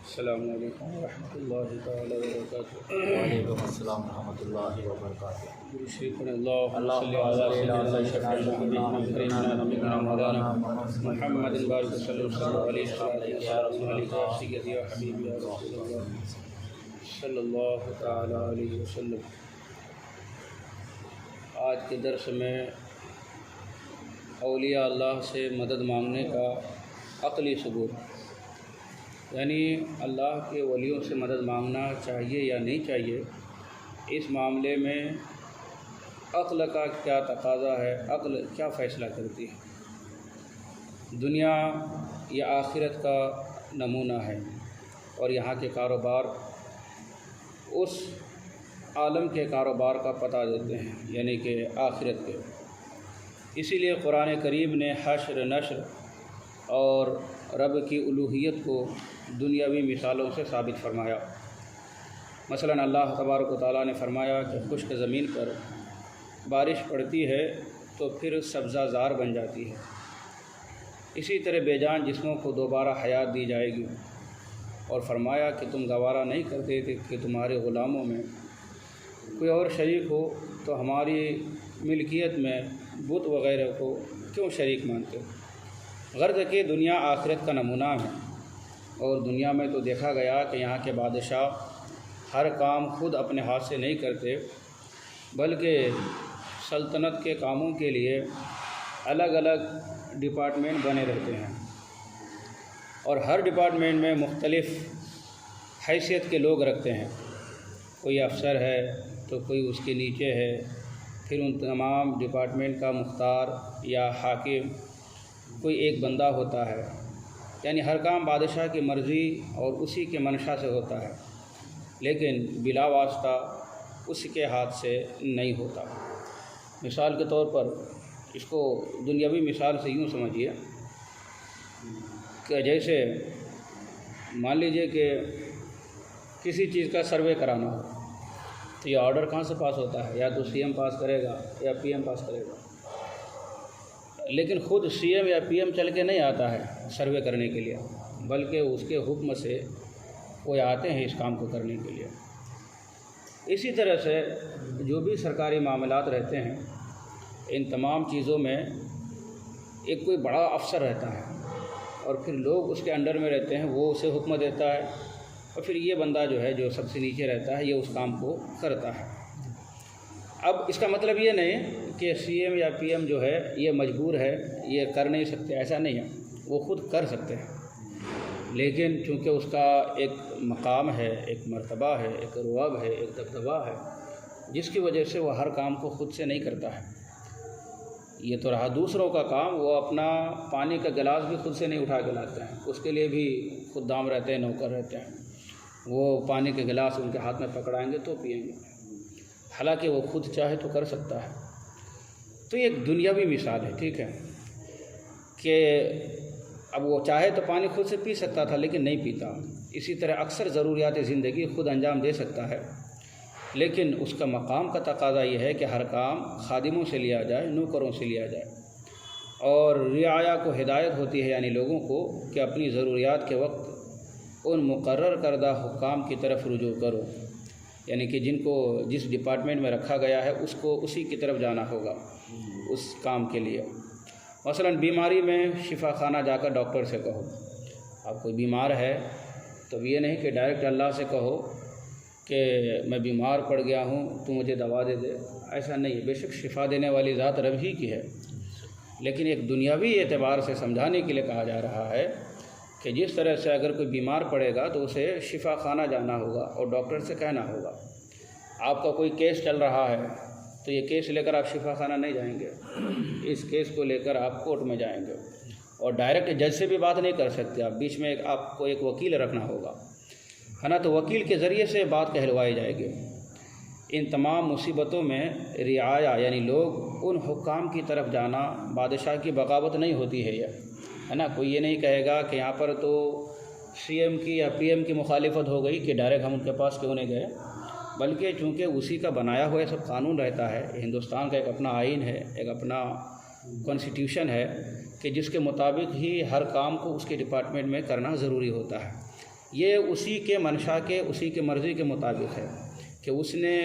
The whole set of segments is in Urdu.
السلام علیکم ورحمۃ اللہ تعالی وبرکاتہ۔ وعلیکم السلام ورحمۃ اللہ وبرکاتہ۔ شکر اللہ صلی اللہ علیہ محمد بارک صلی اللہ صلی اللہ تعالی علیہ وسلم۔ آج کے درس میں اولیاء اللہ سے مدد مانگنے کا عقلی ثبوت، یعنی اللہ کے ولیوں سے مدد مانگنا چاہیے یا نہیں چاہیے، اس معاملے میں عقل کا کیا تقاضا ہے، عقل کیا فیصلہ کرتی ہے۔ دنیا یا آخرت کا نمونہ ہے، اور یہاں کے کاروبار اس عالم کے کاروبار کا پتہ دیتے ہیں، یعنی کہ آخرت کے۔ اسی لیے قرآن کریم نے حشر نشر اور رب کی الوہیت کو دنیاوی مثالوں سے ثابت فرمایا۔ مثلا اللہ تبارک و تعالیٰ نے فرمایا کہ خشک زمین پر بارش پڑتی ہے تو پھر سبزہ زار بن جاتی ہے، اسی طرح بے جان جسموں کو دوبارہ حیات دی جائے گی، اور فرمایا کہ تم گوارا نہیں کرتے تھے کہ تمہارے غلاموں میں کوئی اور شریک ہو، تو ہماری ملکیت میں بت وغیرہ کو کیوں شریک مانتے ہو۔ غرض کہ دنیا آخرت کا نمونہ ہے، اور دنیا میں تو دیکھا گیا کہ یہاں کے بادشاہ ہر کام خود اپنے ہاتھ سے نہیں کرتے، بلکہ سلطنت کے کاموں کے لیے الگ الگ ڈپارٹمنٹ بنے رہتے ہیں، اور ہر ڈپارٹمنٹ میں مختلف حیثیت کے لوگ رکھتے ہیں۔ کوئی افسر ہے تو کوئی اس کے نیچے ہے، پھر ان تمام ڈپارٹمنٹ کا مختار یا حاکم کوئی ایک بندہ ہوتا ہے، یعنی ہر کام بادشاہ کی مرضی اور اسی کے منشا سے ہوتا ہے، لیکن بلا واسطہ اس کے ہاتھ سے نہیں ہوتا۔ مثال کے طور پر اس کو دنیاوی مثال سے یوں سمجھیے کہ جیسے مان لیجئے کہ کسی چیز کا سروے کرانا ہو، تو یہ آرڈر کہاں سے پاس ہوتا ہے؟ یا تو سی ایم پاس کرے گا یا پی ایم پاس کرے گا، لیکن خود سی ایم یا پی ایم چل کے نہیں آتا ہے سروے کرنے کے لیے، بلکہ اس کے حکم سے وہ آتے ہیں اس کام کو کرنے کے لیے۔ اسی طرح سے جو بھی سرکاری معاملات رہتے ہیں، ان تمام چیزوں میں ایک کوئی بڑا افسر رہتا ہے، اور پھر لوگ اس کے انڈر میں رہتے ہیں، وہ اسے حکم دیتا ہے، اور پھر یہ بندہ جو ہے جو سب سے نیچے رہتا ہے یہ اس کام کو کرتا ہے۔ اب اس کا مطلب یہ نہیں کہ سی ایم یا پی ایم جو ہے یہ مجبور ہے، یہ کر نہیں سکتے، ایسا نہیں ہے، وہ خود کر سکتے ہیں، لیکن چونکہ اس کا ایک مقام ہے، ایک مرتبہ ہے، ایک رعب ہے، ایک دبدبہ ہے، جس کی وجہ سے وہ ہر کام کو خود سے نہیں کرتا ہے۔ یہ تو رہا دوسروں کا کام، وہ اپنا پانی کا گلاس بھی خود سے نہیں اٹھا کے لاتے ہیں، اس کے لیے بھی خدام رہتے ہیں، نوکر رہتے ہیں، وہ پانی کے گلاس ان کے ہاتھ میں پکڑائیں گے تو پئیں گے، حالانکہ وہ خود چاہے تو کر سکتا ہے۔ تو یہ ایک دنیاوی مثال ہے، ٹھیک ہے، کہ اب وہ چاہے تو پانی خود سے پی سکتا تھا لیکن نہیں پیتا۔ اسی طرح اکثر ضروریات زندگی خود انجام دے سکتا ہے، لیکن اس کا مقام کا تقاضا یہ ہے کہ ہر کام خادموں سے لیا جائے، نوکروں سے لیا جائے، اور رعایا کو ہدایت ہوتی ہے، یعنی لوگوں کو، کہ اپنی ضروریات کے وقت ان مقرر کردہ حکام کی طرف رجوع کرو، یعنی کہ جن کو جس ڈپارٹمنٹ میں رکھا گیا ہے اس کو اسی کی طرف جانا ہوگا اس کام کے لیے۔ مثلا بیماری میں شفا خانہ جا کر ڈاکٹر سے کہو، اب کوئی بیمار ہے تو یہ نہیں کہ ڈائریکٹ اللہ سے کہو کہ میں بیمار پڑ گیا ہوں تو مجھے دوا دے دے، ایسا نہیں ہے۔ بے شک شفا دینے والی ذات رب ہی کی ہے، لیکن ایک دنیاوی اعتبار سے سمجھانے کے لیے کہا جا رہا ہے کہ جس طرح سے اگر کوئی بیمار پڑے گا تو اسے شفا خانہ جانا ہوگا اور ڈاکٹر سے کہنا ہوگا۔ آپ کا کوئی کیس چل رہا ہے تو یہ کیس لے کر آپ شفا خانہ نہیں جائیں گے، اس کیس کو لے کر آپ کورٹ میں جائیں گے، اور ڈائریکٹ جج سے بھی بات نہیں کر سکتے، آپ بیچ میں آپ کو ایک وکیل رکھنا ہوگا، ہے نا، تو وکیل کے ذریعے سے بات کہلوائی جائے گی۔ ان تمام مصیبتوں میں رعایا یعنی لوگ ان حکام کی طرف جانا، بادشاہ کی بغاوت نہیں ہوتی ہے، یہ ہے نا، کوئی یہ نہیں کہے گا کہ یہاں پر تو سی ایم کی یا پی ایم کی مخالفت ہو گئی کہ ڈائریکٹ ہم ان کے پاس کیوں نہیں گئے، بلکہ چونکہ اسی کا بنایا ہوا سب قانون رہتا ہے، ہندوستان کا ایک اپنا آئین ہے، ایک اپنا کانسٹیٹیوشن ہے کہ جس کے مطابق ہی ہر کام کو اس کے ڈپارٹمنٹ میں کرنا ضروری ہوتا ہے۔ یہ اسی کے منشا کے، اسی کے مرضی کے مطابق ہے کہ اس نے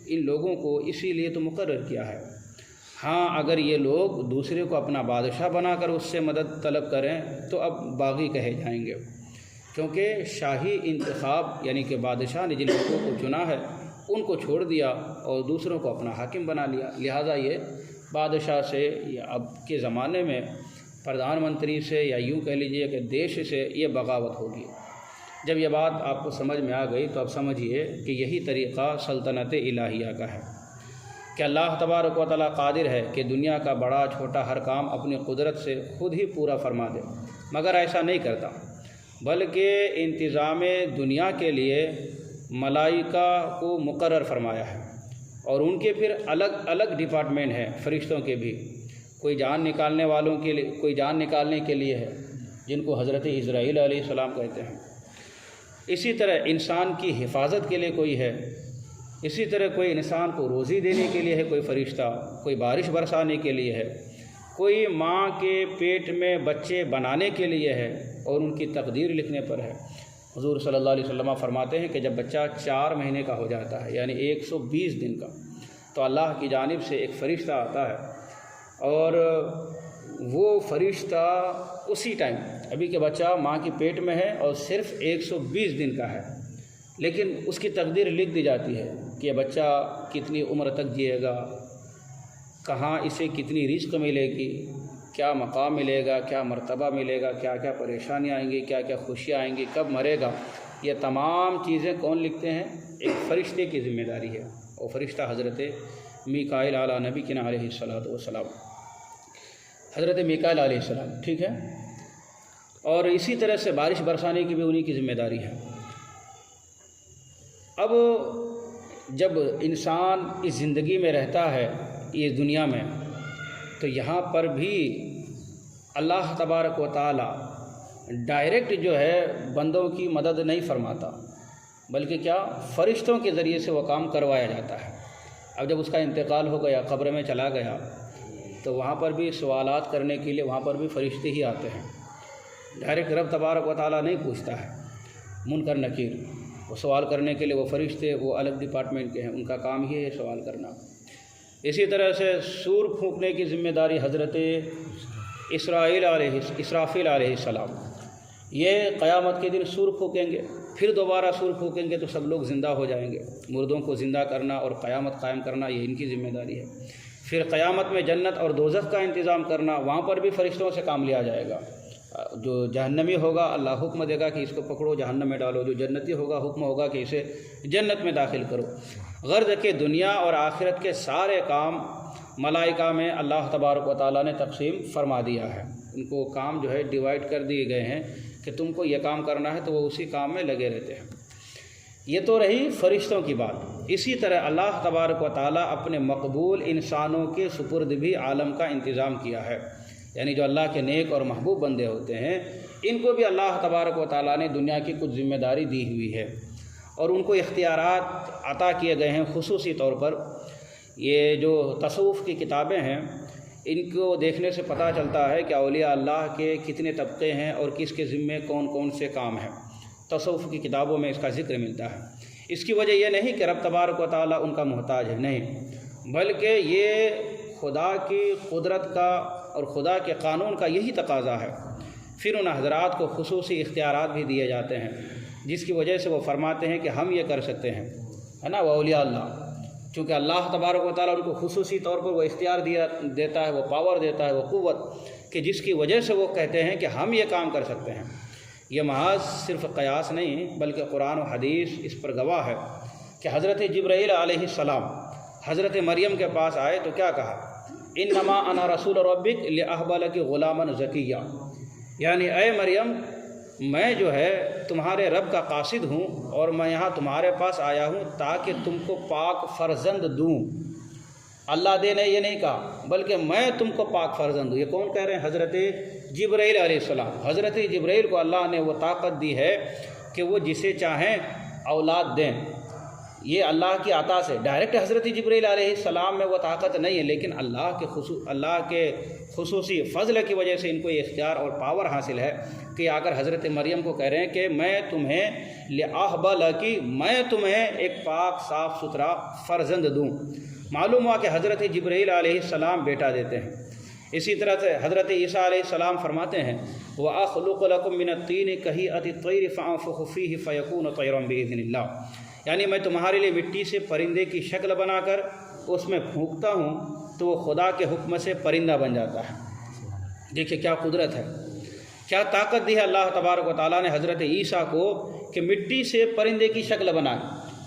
ان لوگوں کو اسی لیے تو مقرر کیا ہے۔ ہاں اگر یہ لوگ دوسرے کو اپنا بادشاہ بنا کر اس سے مدد طلب کریں تو اب باغی کہے جائیں گے، کیونکہ شاہی انتخاب یعنی کہ بادشاہ نے جن لوگوں کو چنا ہے ان کو چھوڑ دیا اور دوسروں کو اپنا حاکم بنا لیا، لہٰذا یہ بادشاہ سے یا اب کے زمانے میں پردھان منتری سے یا یوں کہہ لیجیے کہ دیش سے یہ بغاوت ہوگی۔ جب یہ بات آپ کو سمجھ میں آ گئی تو اب سمجھیے کہ یہی طریقہ سلطنت الہیہ کا ہے کہ اللہ تبارک و تعالیٰ قادر ہے کہ دنیا کا بڑا چھوٹا ہر کام اپنی قدرت سے خود ہی پورا فرما دے، مگر ایسا نہیں کرتا، بلکہ انتظام دنیا کے لیے ملائکہ کو مقرر فرمایا ہے، اور ان کے پھر الگ الگ ڈپارٹمنٹ ہیں فرشتوں کے بھی، کوئی جان نکالنے والوں کے لیے، کوئی جان نکالنے کے لیے ہے جن کو حضرت اسرائیل علیہ السلام کہتے ہیں، اسی طرح انسان کی حفاظت کے لیے کوئی ہے، اسی طرح کوئی انسان کو روزی دینے کے لیے ہے کوئی فرشتہ، کوئی بارش برسانے کے لیے ہے، کوئی ماں کے پیٹ میں بچے بنانے کے لیے ہے اور ان کی تقدیر لکھنے پر ہے۔ حضور صلی اللہ علیہ وسلم فرماتے ہیں کہ جب بچہ 4 مہینے کا ہو جاتا ہے یعنی 120 دن کا، تو اللہ کی جانب سے ایک فرشتہ آتا ہے، اور وہ فرشتہ اسی ٹائم، ابھی کہ بچہ ماں کے پیٹ میں ہے اور صرف 120 دن کا ہے، لیکن اس کی تقدیر لکھ دی جاتی ہے کہ یہ بچہ کتنی عمر تک جیے گا، کہاں اسے کتنی رزق ملے گی، کیا مقام ملے گا، کیا مرتبہ ملے گا، کیا کیا پریشانیاں آئیں گی، کیا کیا خوشیاں آئیں گی، کب مرے گا، یہ تمام چیزیں کون لکھتے ہیں؟ ایک فرشتے کی ذمہ داری ہے، اور فرشتہ حضرت میکائیل علیہ نبی کی علیہ الصلوۃ والسلام، حضرت میکائیل علیہ السلام، ٹھیک ہے۔ اور اسی طرح سے بارش برسانے کی بھی انہی کی ذمہ داری ہے۔ اب جب انسان اس زندگی میں رہتا ہے اس دنیا میں، تو یہاں پر بھی اللہ تبارک و تعالی ڈائریکٹ جو ہے بندوں کی مدد نہیں فرماتا، بلکہ کیا فرشتوں کے ذریعے سے وہ کام کروایا جاتا ہے۔ اب جب اس کا انتقال ہو گیا، قبر میں چلا گیا، تو وہاں پر بھی سوالات کرنے کے لیے وہاں پر بھی فرشتے ہی آتے ہیں، ڈائریکٹ رب تبارک و تعالیٰ نہیں پوچھتا ہے۔ منکر نکیر وہ سوال کرنے کے لیے وہ فرشتے وہ الگ ڈپارٹمنٹ کے ہیں، ان کا کام ہی ہے سوال کرنا۔ اسی طرح سے سور پھونکنے کی ذمہ داری حضرت اسرافیل علیہ السلام، یہ قیامت کے دن سور پھونکیں گے، پھر دوبارہ سور پھونکیں گے تو سب لوگ زندہ ہو جائیں گے، مردوں کو زندہ کرنا اور قیامت قائم کرنا یہ ان کی ذمہ داری ہے۔ پھر قیامت میں جنت اور دوزخ کا انتظام کرنا، وہاں پر بھی فرشتوں سے کام لیا جائے گا۔ جو جہنمی ہوگا اللہ حکم دے گا کہ اس کو پکڑو جہنم میں ڈالو، جو جنتی ہوگا حکم ہوگا کہ اسے جنت میں داخل کرو۔ غرض کہ دنیا اور آخرت کے سارے کام ملائکہ میں اللہ تبارک و تعالیٰ نے تقسیم فرما دیا ہے، ان کو کام جو ہے ڈیوائڈ کر دیے گئے ہیں کہ تم کو یہ کام کرنا ہے تو وہ اسی کام میں لگے رہتے ہیں۔ یہ تو رہی فرشتوں کی بات۔ اسی طرح اللہ تبارک و تعالیٰ اپنے مقبول انسانوں کے سپرد بھی عالم کا انتظام کیا ہے، یعنی جو اللہ کے نیک اور محبوب بندے ہوتے ہیں ان کو بھی اللہ تبارک و تعالیٰ نے دنیا کی کچھ ذمہ داری دی ہوئی ہے، اور ان کو اختیارات عطا کیے گئے ہیں۔ خصوصی طور پر یہ جو تصوف کی کتابیں ہیں ان کو دیکھنے سے پتہ چلتا ہے کہ اولیاء اللہ کے کتنے طبقے ہیں اور کس کے ذمے کون کون سے کام ہیں، تصوف کی کتابوں میں اس کا ذکر ملتا ہے۔ اس کی وجہ یہ نہیں کہ رب تبارک و تعالیٰ ان کا محتاج ہے، نہیں، بلکہ یہ خدا کی قدرت کا اور خدا کے قانون کا یہی تقاضا ہے۔ پھر ان حضرات کو خصوصی اختیارات بھی دیے جاتے ہیں، جس کی وجہ سے وہ فرماتے ہیں کہ ہم یہ کر سکتے ہیں، ہے نا، وہ اولیاء اللہ، چونکہ اللہ تبارک و تعالیٰ ان کو خصوصی طور پر وہ اختیار دیتا ہے، وہ پاور دیتا ہے، وہ قوت، کہ جس کی وجہ سے وہ کہتے ہیں کہ ہم یہ کام کر سکتے ہیں۔ یہ محض صرف قیاس نہیں بلکہ قرآن و حدیث اس پر گواہ ہے کہ حضرت جبرائیل علیہ السلام حضرت مریم کے پاس آئے تو کیا کہا؟ انما انا رسول ربک لاہب لک غلاما زکیہ، یعنی اے مریم میں جو ہے تمہارے رب کا قاصد ہوں اور میں یہاں تمہارے پاس آیا ہوں تاکہ تم کو پاک فرزند دوں۔ اللہ دے نے یہ نہیں کہا بلکہ میں تم کو پاک فرزند دوں۔ یہ کون کہہ رہے ہیں؟ حضرت جبرائیل علیہ السلام۔ حضرت جبرائیل کو اللہ نے وہ طاقت دی ہے کہ وہ جسے چاہیں اولاد دیں، یہ اللہ کی عطا سے ڈائریکٹ حضرت جبرائیل علیہ السلام میں وہ طاقت نہیں ہے، لیکن اللہ کے خصوصی فضل کی وجہ سے ان کو یہ اختیار اور پاور حاصل ہے کہ آ کر حضرت مریم کو کہہ رہے ہیں کہ میں تمہیں لِأَحْبَ لَكِ، میں تمہیں ایک پاک صاف ستھرا فرزند دوں۔ معلوم ہوا کہ حضرت جبرائیل علیہ السلام بیٹا دیتے ہیں۔ اسی طرح سے حضرت عیسیٰ علیہ السلام فرماتے ہیں وَأَخْلُقُ لَكُم مِّنَ الطِّينِ كَهِيئَةِ الطَّيْرِ فَأَنفُخُ فِيهِ فَيَكُونُ طَيْرًا بِإِذْنِ اللَّهِ، یعنی میں تمہارے لیے مٹی سے پرندے کی شکل بنا کر اس میں پھونکتا ہوں تو وہ خدا کے حکم سے پرندہ بن جاتا ہے۔ دیکھیے کیا قدرت ہے، کیا طاقت دی ہے اللہ تبارک و تعالیٰ نے حضرت عیسیٰ کو کہ مٹی سے پرندے کی شکل بنائیں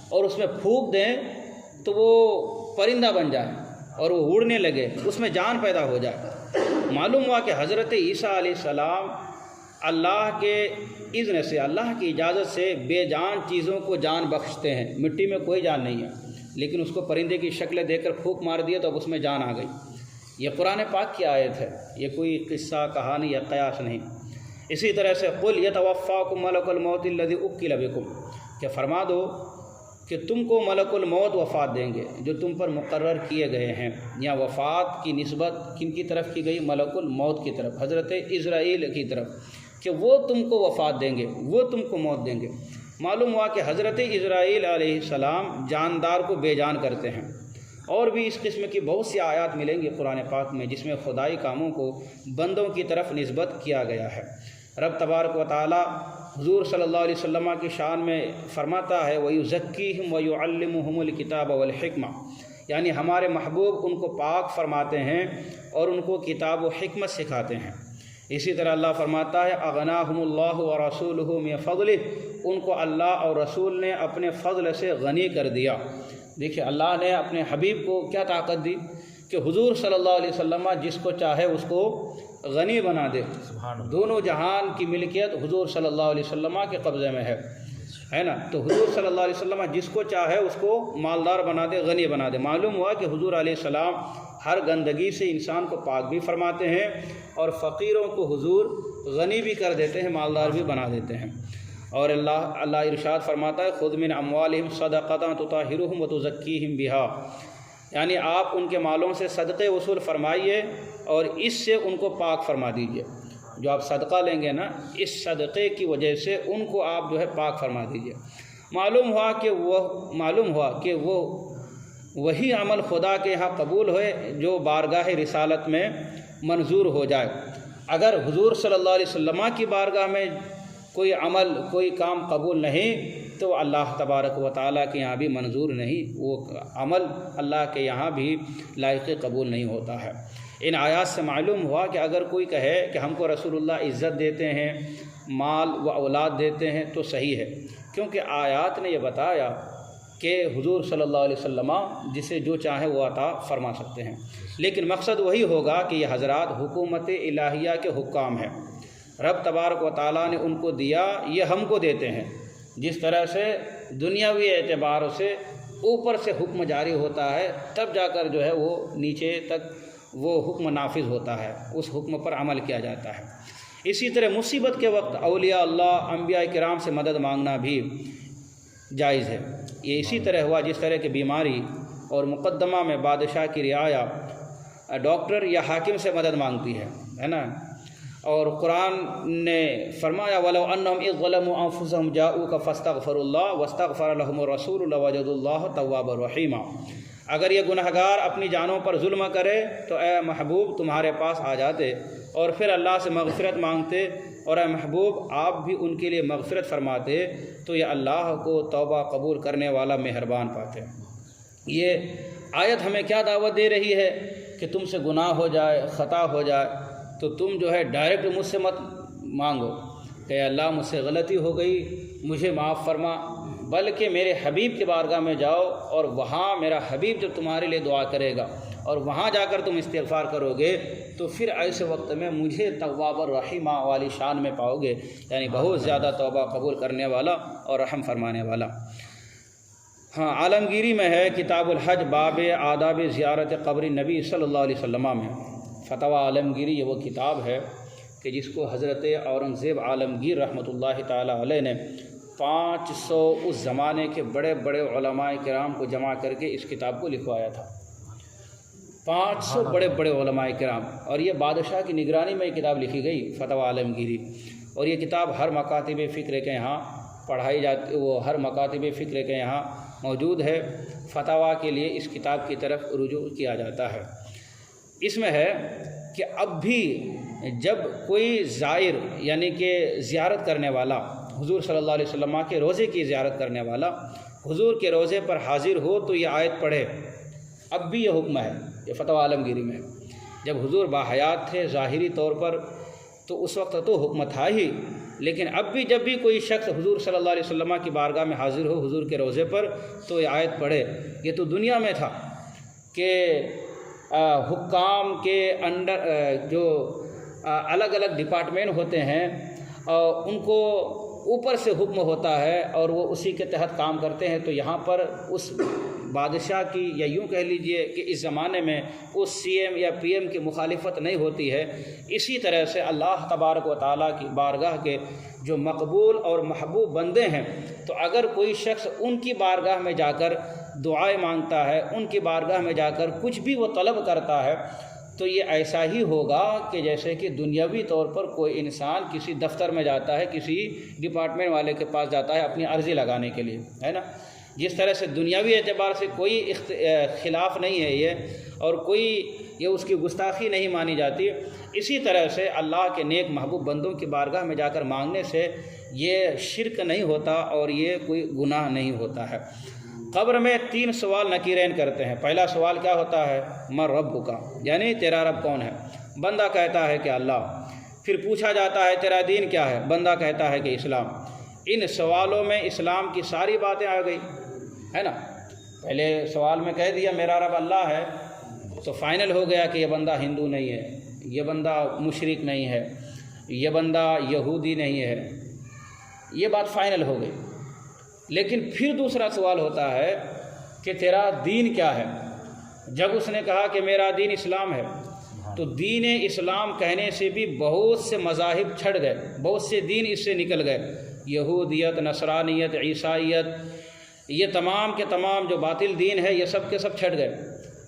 اور اس میں پھونک دیں تو وہ پرندہ بن جائے اور وہ اڑنے لگے، اس میں جان پیدا ہو جائے۔ معلوم ہوا کہ حضرت عیسیٰ علیہ السلام اللہ کے اذن سے، اللہ کی اجازت سے بے جان چیزوں کو جان بخشتے ہیں۔ مٹی میں کوئی جان نہیں ہے، لیکن اس کو پرندے کی شکل دے کر پھونک مار دیا تو اب اس میں جان آ گئی۔ یہ قرآن پاک کی آیت ہے، یہ کوئی قصہ کہانی یا قیاس نہیں۔ اسی طرح سے قُلْ يَتَوَفَّاكُم مَلَكُ الْمَوْتِ الَّذِي وُكِّلَ بِكُم، کہ فرما دو کہ تم کو ملک الموت وفات دیں گے جو تم پر مقرر کیے گئے ہیں۔ یا وفات کی نسبت کن کی طرف کی گئی؟ ملک الموت کی طرف، حضرت اسرائیل کی طرف، کہ وہ تم کو وفات دیں گے، وہ تم کو موت دیں گے۔ معلوم ہوا کہ حضرت اسرائیل علیہ السلام جاندار کو بے جان کرتے ہیں۔ اور بھی اس قسم کی بہت سی آیات ملیں گی قرآن پاک میں جس میں خدائی کاموں کو بندوں کی طرف نسبت کیا گیا ہے۔ رب تبارک و تعالی حضور صلی اللہ علیہ وسلم کی شان میں فرماتا ہے وَيُزَكِّيهِمْ وَيُعَلِّمُهُمُ الْكِتَابَ وَالْحِكْمَةَ، یعنی ہمارے محبوب ان کو پاک فرماتے ہیں اور ان کو کتاب و حکمت سکھاتے ہیں۔ اسی طرح اللہ فرماتا ہے اغناہم اللہ ورسولہ من فضلہ، ان کو اللہ اور رسول نے اپنے فضل سے غنی کر دیا۔ دیکھیے اللہ نے اپنے حبیب کو کیا طاقت دی کہ حضور صلی اللہ علیہ وسلم جس کو چاہے اس کو غنی بنا دے۔ دونوں جہان کی ملکیت حضور صلی اللہ علیہ وسلم کے قبضے میں ہے نا، تو حضور صلی اللہ علیہ وسلم جس کو چاہے اس کو مالدار بنا دے، غنی بنا دے۔ معلوم ہوا کہ حضور علیہ السلام ہر گندگی سے انسان کو پاک بھی فرماتے ہیں اور فقیروں کو حضور غنی بھی کر دیتے ہیں، مالدار بھی بنا دیتے ہیں۔ اور اللہ ارشاد فرماتا ہے خذ من اموالہم صدقۃ تطہرہم وتزکیہم بہا، یعنی آپ ان کے مالوں سے صدقے وصول فرمائیے اور اس سے ان کو پاک فرما دیجیے۔ جو آپ صدقہ لیں گے نا، اس صدقے کی وجہ سے ان کو آپ جو ہے پاک فرما دیجیے۔ معلوم ہوا کہ وہ وہی عمل خدا کے یہاں قبول ہوئے جو بارگاہ رسالت میں منظور ہو جائے۔ اگر حضور صلی اللہ علیہ وسلم کی بارگاہ میں کوئی عمل کوئی کام قبول نہیں تو اللہ تبارک و تعالیٰ کے یہاں بھی منظور نہیں، وہ عمل اللہ کے یہاں بھی لائق قبول نہیں ہوتا ہے۔ ان آیات سے معلوم ہوا کہ اگر کوئی کہے کہ ہم کو رسول اللہ عزت دیتے ہیں، مال و اولاد دیتے ہیں تو صحیح ہے، کیونکہ آیات نے یہ بتایا کہ حضور صلی اللہ علیہ وسلم جسے جو چاہے وہ عطا فرما سکتے ہیں، لیکن مقصد وہی ہوگا کہ یہ حضرات حکومت الہیہ کے حکام ہیں۔ رب تبارک و تعالیٰ نے ان کو دیا، یہ ہم کو دیتے ہیں۔ جس طرح سے دنیاوی اعتبار سے اوپر سے حکم جاری ہوتا ہے تب جا کر جو ہے وہ نیچے تک وہ حکم نافذ ہوتا ہے، اس حکم پر عمل کیا جاتا ہے۔ اسی طرح مصیبت کے وقت اولیاء اللہ انبیاء کرام سے مدد مانگنا بھی جائز ہے۔ یہ اسی طرح ہوا جس طرح کی بیماری اور مقدمہ میں بادشاہ کی رعایا ڈاکٹر یا حاکم سے مدد مانگتی ہے نا، اور قرآن نے فرمایا وَلَوْ أَنَّهُمْ إِذْ ظَلَمُوا أَنفُسَهُمْ جَاءُوكَ فَاسْتَغْفَرُوا اللَّهَ وَاسْتَغْفَرَ لَهُمُ الرَّسُولُ لَوَجَدُوا اللَّهَ تَوَّابًا رَحِيمًا، اگر یہ گنہگار اپنی جانوں پر ظلم کرے تو اے محبوب تمہارے پاس آ جاتے اور پھر اللہ سے مغفرت مانگتے اور اے محبوب آپ بھی ان کے لیے مغفرت فرماتے تو یہ اللہ کو توبہ قبول کرنے والا مہربان پاتے۔ یہ آیت ہمیں کیا دعوت دے رہی ہے کہ تم سے گناہ ہو جائے، خطا ہو جائے تو تم جو ہے ڈائریکٹ مجھ سے مت مانگو کہ اللہ مجھ سے غلطی ہو گئی مجھے معاف فرما، بلکہ میرے حبیب کی بارگاہ میں جاؤ اور وہاں میرا حبیب جب تمہارے لیے دعا کرے گا اور وہاں جا کر تم استغفار کرو گے تو پھر ایسے وقت میں مجھے تواب الرحیمہ والی شان میں پاؤ گے، یعنی بہت زیادہ توبہ قبول کرنے والا اور رحم فرمانے والا۔ ہاں عالمگیری میں ہے کتاب الحج باب آداب زیارت قبر نبی صلی اللہ علیہ وسلم میں فتویٰ عالمگیری، یہ وہ کتاب ہے کہ جس کو حضرت اورنگزیب عالمگیر رحمۃ اللہ تعالیٰ علیہ نے 500 اس زمانے کے بڑے بڑے علماء کرام کو جمع کر کے اس کتاب کو لکھوایا تھا. 500 بڑے بڑے علماء کرام، اور یہ بادشاہ کی نگرانی میں یہ کتاب لکھی گئی، فتویٰ عالمگیری. اور یہ کتاب ہر مکاتب فکر کے یہاں پڑھائی جاتی، وہ ہر مکاتب فکر کے یہاں موجود ہے. فتویٰ کے لیے اس کتاب کی طرف رجوع کیا جاتا ہے. اس میں ہے کہ اب بھی جب کوئی زائر یعنی کہ زیارت کرنے والا، حضور صلی اللہ علیہ وسلم کے روضے کی زیارت کرنے والا حضور کے روضے پر حاضر ہو تو یہ آیت پڑھے. اب بھی یہ حکم ہے، یہ فتویٰ عالمگیری میں. جب حضور باحیات تھے ظاہری طور پر تو اس وقت تو حکم تھا ہی، لیکن اب بھی جب بھی کوئی شخص حضور صلی اللہ علیہ وسلم کی بارگاہ میں حاضر ہو حضور کے روضے پر تو یہ آیت پڑھے. یہ تو دنیا میں تھا کہ حکام کے انڈر جو الگ الگ ڈپارٹمنٹ ہوتے ہیں ان کو اوپر سے حکم ہوتا ہے اور وہ اسی کے تحت کام کرتے ہیں. تو یہاں پر اس بادشاہ کی، یا یوں کہہ لیجئے کہ اس زمانے میں اس سی ایم یا پی ایم کی مخالفت نہیں ہوتی ہے. اسی طرح سے اللہ تبارک و تعالیٰ کی بارگاہ کے جو مقبول اور محبوب بندے ہیں، تو اگر کوئی شخص ان کی بارگاہ میں جا کر دعائیں مانگتا ہے، ان کی بارگاہ میں جا کر کچھ بھی وہ طلب کرتا ہے، تو یہ ایسا ہی ہوگا کہ جیسے کہ دنیاوی طور پر کوئی انسان کسی دفتر میں جاتا ہے، کسی ڈپارٹمنٹ والے کے پاس جاتا ہے اپنی عرضی لگانے کے لیے، ہے نا. جس طرح سے دنیاوی اعتبار سے کوئی خلاف نہیں ہے یہ، اور کوئی یہ اس کی گستاخی نہیں مانی جاتی، اسی طرح سے اللہ کے نیک محبوب بندوں کی بارگاہ میں جا کر مانگنے سے یہ شرک نہیں ہوتا اور یہ کوئی گناہ نہیں ہوتا ہے. قبر میں 3 سوال نکیرین کرتے ہیں. پہلا سوال کیا ہوتا ہے؟ من ربک، یعنی تیرا رب کون ہے؟ بندہ کہتا ہے کہ اللہ. پھر پوچھا جاتا ہے تیرا دین کیا ہے؟ بندہ کہتا ہے کہ اسلام. ان سوالوں میں اسلام کی ساری باتیں آ گئی، ہے نا. پہلے سوال میں کہہ دیا میرا رب اللہ ہے، تو فائنل ہو گیا کہ یہ بندہ ہندو نہیں ہے، یہ بندہ مشرک نہیں ہے، یہ بندہ یہودی نہیں ہے، یہ بات فائنل ہو گئی. لیکن پھر دوسرا سوال ہوتا ہے کہ تیرا دین کیا ہے؟ جب اس نے کہا کہ میرا دین اسلام ہے، تو دین اسلام کہنے سے بھی بہت سے مذاہب چھڑ گئے، بہت سے دین اس سے نکل گئے. یہودیت، نصرانیت، عیسائیت، یہ تمام کے تمام جو باطل دین ہے یہ سب کے سب چھٹ گئے.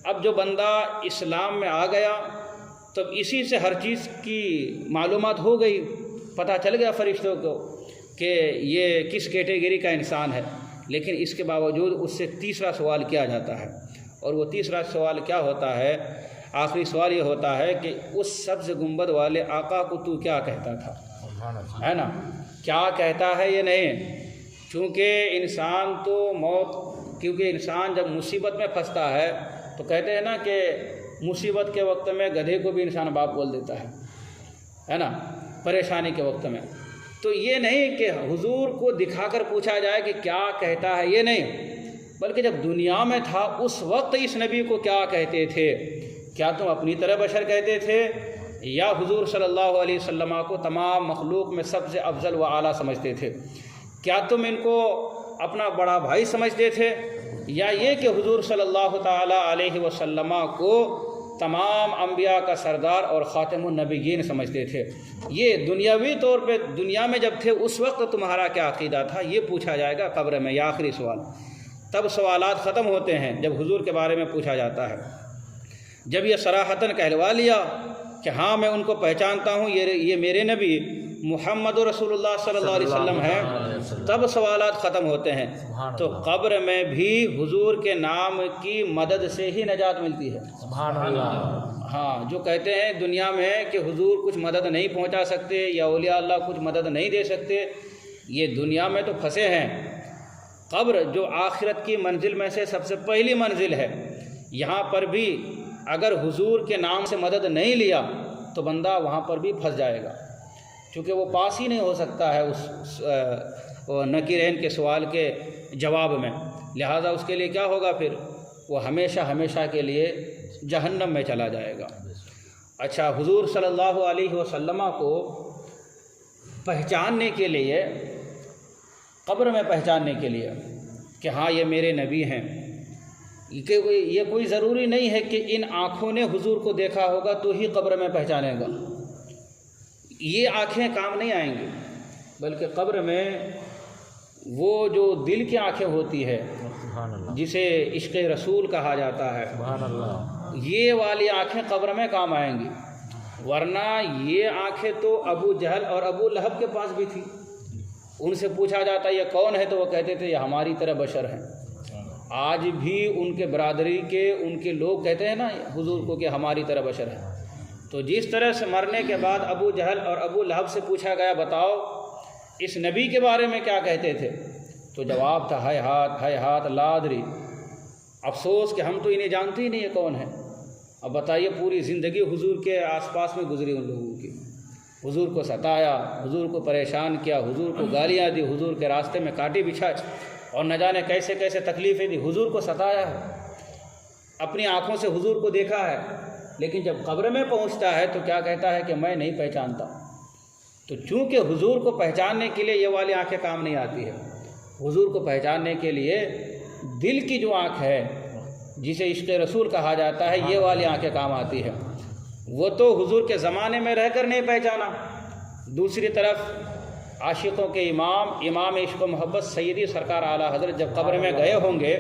اب جو بندہ اسلام میں آ گیا تو اسی سے ہر چیز کی معلومات ہو گئی، پتہ چل گیا فرشتوں کو کہ یہ کس کیٹیگری کا انسان ہے. لیکن اس کے باوجود اس سے تیسرا سوال کیا جاتا ہے، اور وہ تیسرا سوال کیا ہوتا ہے؟ آخری سوال یہ ہوتا ہے کہ اس سبز گنبد والے آقا کو تو کیا کہتا تھا، ہے نا. کیا کہتا ہے یہ نہیں، چونکہ انسان تو کیونکہ انسان جب مصیبت میں پھنستا ہے تو کہتے ہیں نا کہ مصیبت کے وقت میں گدھے کو بھی انسان باپ بول دیتا ہے نا، پریشانی کے وقت میں. تو یہ نہیں کہ حضور کو دکھا کر پوچھا جائے کہ کیا کہتا ہے، یہ نہیں، بلکہ جب دنیا میں تھا اس وقت اس نبی کو کیا کہتے تھے. کیا تم اپنی طرح بشر کہتے تھے، یا حضور صلی اللہ علیہ وسلم کو تمام مخلوق میں سب سے افضل و اعلیٰ سمجھتے تھے؟ کیا تم ان کو اپنا بڑا بھائی سمجھتے تھے، یا یہ کہ حضور صلی اللہ تعالیٰ علیہ وسلم کو تمام انبیاء کا سردار اور خاتم النبیین سمجھتے تھے؟ یہ دنیاوی طور پہ دنیا میں جب تھے اس وقت تمہارا کیا عقیدہ تھا، یہ پوچھا جائے گا قبر میں، یہ آخری سوال. تب سوالات ختم ہوتے ہیں جب حضور کے بارے میں پوچھا جاتا ہے. جب یہ صراحتاً کہلوا لیا کہ ہاں میں ان کو پہچانتا ہوں، یہ میرے نبی محمد رسول اللہ صلی اللہ علیہ وسلم ہیں، تب سوالات ختم ہوتے ہیں. تو قبر میں بھی حضور کے نام کی مدد سے ہی نجات ملتی ہے. سبحان اللہ. ہاں، جو کہتے ہیں دنیا میں کہ حضور کچھ مدد نہیں پہنچا سکتے یا اولیاء اللہ کچھ مدد نہیں دے سکتے، یہ دنیا میں تو پھنسے ہیں. قبر جو آخرت کی منزل میں سے سب سے پہلی منزل ہے، یہاں پر بھی اگر حضور کے نام سے مدد نہیں لیا تو بندہ وہاں پر بھی پھنس جائے گا، چونکہ وہ پاس ہی نہیں ہو سکتا ہے اس نکیرین کے سوال کے جواب میں. لہٰذا اس کے لیے کیا ہوگا؟ پھر وہ ہمیشہ ہمیشہ کے لیے جہنم میں چلا جائے گا. اچھا، حضور صلی اللہ علیہ وسلم کو پہچاننے کے لیے، قبر میں پہچاننے کے لیے کہ ہاں یہ میرے نبی ہیں، یہ کوئی ضروری نہیں ہے کہ ان آنکھوں نے حضور کو دیکھا ہوگا تو ہی قبر میں پہچانے گا. یہ آنکھیں کام نہیں آئیں گی، بلکہ قبر میں وہ جو دل کی آنکھیں ہوتی ہے سبحان اللہ جسے عشق رسول کہا جاتا ہے، سبحان اللہ یہ والی آنکھیں قبر میں کام آئیں گی، ورنہ یہ آنکھیں تو ابو جہل اور ابو لہب کے پاس بھی تھی۔ ان سے پوچھا جاتا یہ کون ہے تو وہ کہتے تھے یہ ہماری طرح بشر ہیں۔ آج بھی ان کے برادری کے ان کے لوگ کہتے ہیں نا حضور کو کہ ہماری طرح بشر ہیں۔ تو جس طرح سے مرنے کے بعد ابو جہل اور ابو لہب سے پوچھا گیا بتاؤ اس نبی کے بارے میں کیا کہتے تھے، تو جواب تھا ہے ہاتھ لا ادری، افسوس کہ ہم تو انہیں جانتے ہی نہیں یہ کون ہے۔ اب بتائیے پوری زندگی حضور کے آس پاس میں گزری ان لوگوں کی، حضور کو ستایا، حضور کو پریشان کیا، حضور کو گالیاں دی، حضور کے راستے میں کانٹے بچھائے اور نہ جانے کیسے کیسے تکلیفیں دی، حضور کو ستایا ہے، اپنی آنکھوں سے حضور کو دیکھا ہے، لیکن جب قبر میں پہنچتا ہے تو کیا کہتا ہے کہ میں نہیں پہچانتا۔ تو چونکہ حضور کو پہچاننے کے لیے یہ والی آنکھیں کام نہیں آتی ہے، حضور کو پہچاننے کے لیے دل کی جو آنکھ ہے جسے عشق رسول کہا جاتا ہے یہ والی آنکھیں کام آتی ہے۔ وہ تو حضور کے زمانے میں رہ کر نہیں پہچانا، دوسری طرف عاشقوں کے امام عشق و محبت سیدی سرکار اعلیٰ حضرت جب قبر میں گئے ہوں گے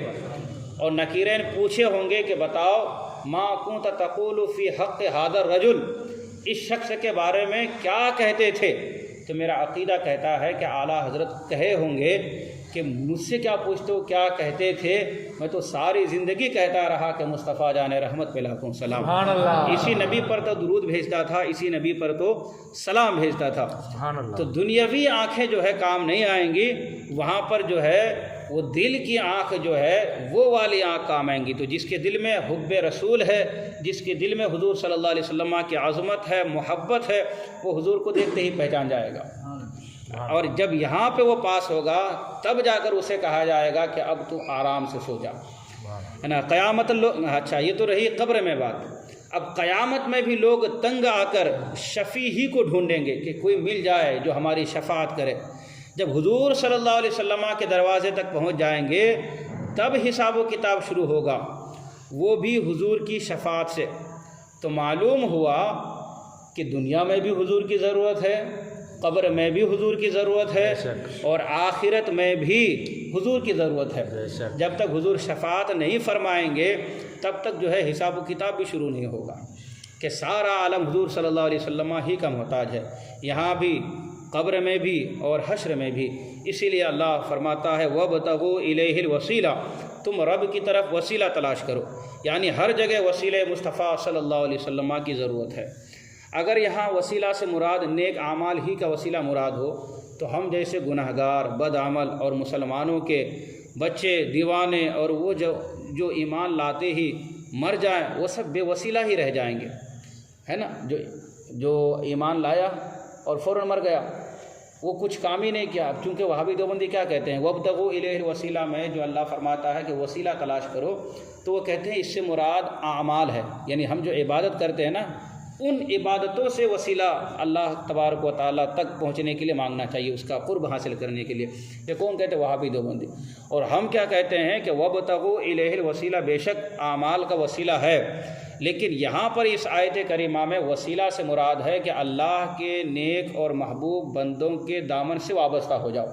اور نکیرین پوچھے ہوں گے کہ بتاؤ ما کنت تقول فی حق ھذا الرجل، اس شخص کے بارے میں کیا کہتے تھے، تو میرا عقیدہ کہتا ہے کہ اعلیٰ حضرت کہے ہوں گے کہ مجھ سے کیا پوچھتے ہو کیا کہتے تھے، میں تو ساری زندگی کہتا رہا کہ مصطفیٰ جان رحمت پہ لاکھوں سلام، سبحان اللہ اسی نبی پر تو درود بھیجتا تھا، اسی نبی پر تو سلام بھیجتا تھا۔ سبحان اللہ تو دنیاوی آنکھیں جو ہے کام نہیں آئیں گی، وہاں پر جو ہے وہ دل کی آنکھ جو ہے وہ والی آنکھ کام آئیں گی۔ تو جس کے دل میں حب رسول ہے، جس کے دل میں حضور صلی اللہ علیہ وسلم کی عظمت ہے، محبت ہے، وہ حضور کو دیکھتے ہی پہچان جائے گا، اور جب یہاں پہ وہ پاس ہوگا تب جا کر اسے کہا جائے گا کہ اب تو آرام سے سو جا، ہے نا۔ قیامت اچھا یہ تو رہی قبر میں بات، اب قیامت میں بھی لوگ تنگ آ کر شفیع ہی کو ڈھونڈیں گے کہ کوئی مل جائے جو ہماری شفاعت کرے۔ جب حضور صلی اللہ علیہ وسلم کے دروازے تک پہنچ جائیں گے تب حساب و کتاب شروع ہوگا، وہ بھی حضور کی شفاعت سے۔ تو معلوم ہوا کہ دنیا میں بھی حضور کی ضرورت ہے، قبر میں بھی حضور کی ضرورت ہے، اور آخرت میں بھی حضور کی ضرورت ہے۔ جب تک حضور شفاعت نہیں فرمائیں گے تب تک جو ہے حساب و کتاب بھی شروع نہیں ہوگا، کہ سارا عالم حضور صلی اللہ علیہ وسلم ہی کا محتاج ہے، یہاں بھی قبر میں بھی اور حشر میں بھی۔ اسی لیے اللہ فرماتا ہے وَابْتَغُوا إِلَيْهِ الْوَسِيلَةَ، تم رب کی طرف وسیلہ تلاش کرو، یعنی ہر جگہ وسیلہ مصطفیٰ صلی اللہ علیہ وسلم کی ضرورت ہے۔ اگر یہاں وسیلہ سے مراد نیک اعمال ہی کا وسیلہ مراد ہو تو ہم جیسے گناہ گار بد عمل اور مسلمانوں کے بچے دیوانے اور وہ جو ایمان لاتے ہی مر جائیں وہ سب بے وسیلہ ہی رہ جائیں گے، ہے نا۔ جو ایمان لایا اور فوراً مر گیا وہ کچھ کام ہی نہیں کیا، چونکہ وہابی دیوبندی کیا کہتے ہیں وَابْتَغُوا إِلَيْهِ الْوَسِيلَہ میں جو اللہ فرماتا ہے کہ وسیلہ تلاش کرو تو وہ کہتے ہیں اس سے مراد اعمال ہے، یعنی ہم جو عبادت کرتے ہیں نا ان عبادتوں سے وسیلہ اللہ تبارک و تعالیٰ تک پہنچنے کے لیے مانگنا چاہیے، اس کا قرب حاصل کرنے کے لیے۔ یہ کون کہتے ہیں؟ وہابی دیوبندی۔ اور ہم کیا کہتے ہیں کہ وَابْتَغُوا إِلَيْهِ الْوَسِيلَہ بے شک اعمال کا وسیلہ ہے، لیکن یہاں پر اس آیت کریمہ میں وسیلہ سے مراد ہے کہ اللہ کے نیک اور محبوب بندوں کے دامن سے وابستہ ہو جاؤ،